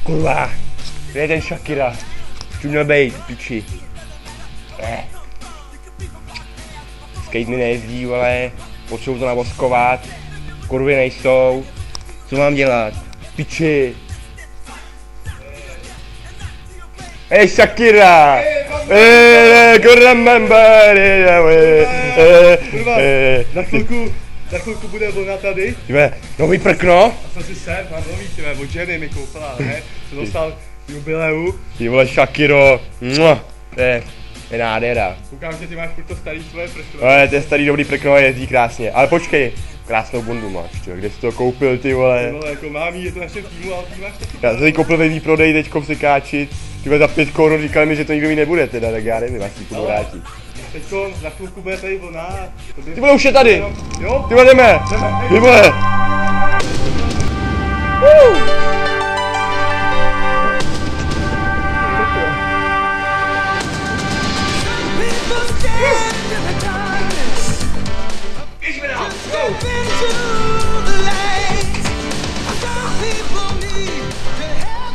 Kurva, kde je ten Shakira? Tu měl bejt, piči. Skate mi nejezdí, ale potřebuji to navoskovat. Kurvy nejsou. Co mám dělat? Piči. Hej Shakira! Kurva za chvilku bude vlna tady. Tyve, nový prkno? A jsem si sem, mám nový, tyve, od ženy mi koupila, ne? Jsem dostal jubileu. Ty vole Shakiro, je nádhera. Koukám, že ty máš furt to starý svoje prkno. Ale to je starý dobrý prkno, jezdí krásně. Ale počkej, krásnou bundu máš, čo? Kde jsi to koupil, ty vole? Ty vole, jako mámí, je to našem týmu, ale ty máš taky. Já jsem si koupil ve výprodej teďko v Sekáči. Ty vole za 5 korun říkali mi, že to nikdo jí nebude teda, tak já nevím, až si to vrátí. Teďko za chvilku bude tady vlna. Ty vole, už je tady! Jo? Ty vole, jdeme! Ty vole!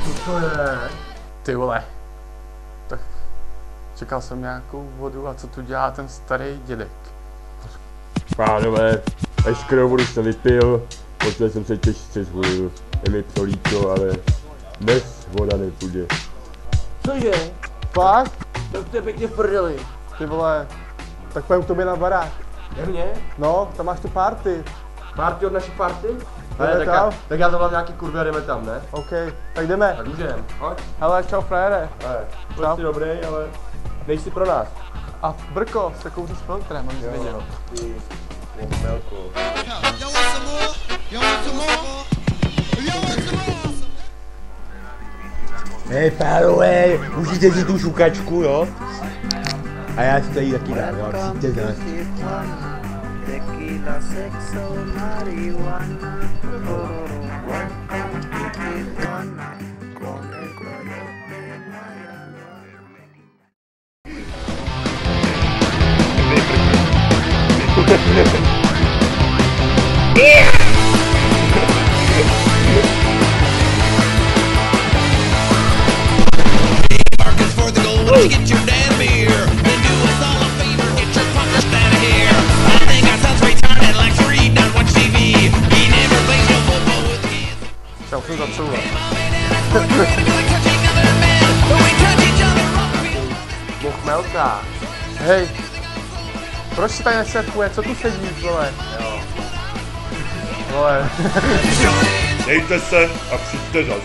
Co to je? Ty vole. Tak čekal jsem nějakou vodu a co tu dělá ten starý dědek? Pánové, veškerou vodu jsem vypil, poté jsem se těžce zvolil. Je mi to líto, ale dnes voda nepůjde. Cože? Fakt? Tak to je pěkně v prdeli. Ty vole. Tak pojďme k tobě na barák. Jak mě? No, tam máš tu party. Party od naší party? Jdeme tam? Tak já zavolám nějaký kurvy a jdeme tam, ne? OK, tak jdeme. Tak můžem, pojď. Hele, čau frére. Pojď si dobrý, ale nejsi pro nás. A Brko se kouří s filtrem, on nic nedělal. Hej pánové, užijte si tu šukačku, jo? A já si tady taky dám, jo? Přijďte zase. Tequila, sexo, marihuana. Welcome to Tijuana. Con el color de Marcus for the goal, why don't you get your damn beer? Then do us all a favor, get your fuckers out of here. I think our son's retarded, likes to read, not watch TV. He never plays no football with kids. Čau, jsem začal. Mochmelka. Hej. Proč se tady nesetuje? Co tu sedíš, vole? Jo. Vole. Dejte se a přijďte zas.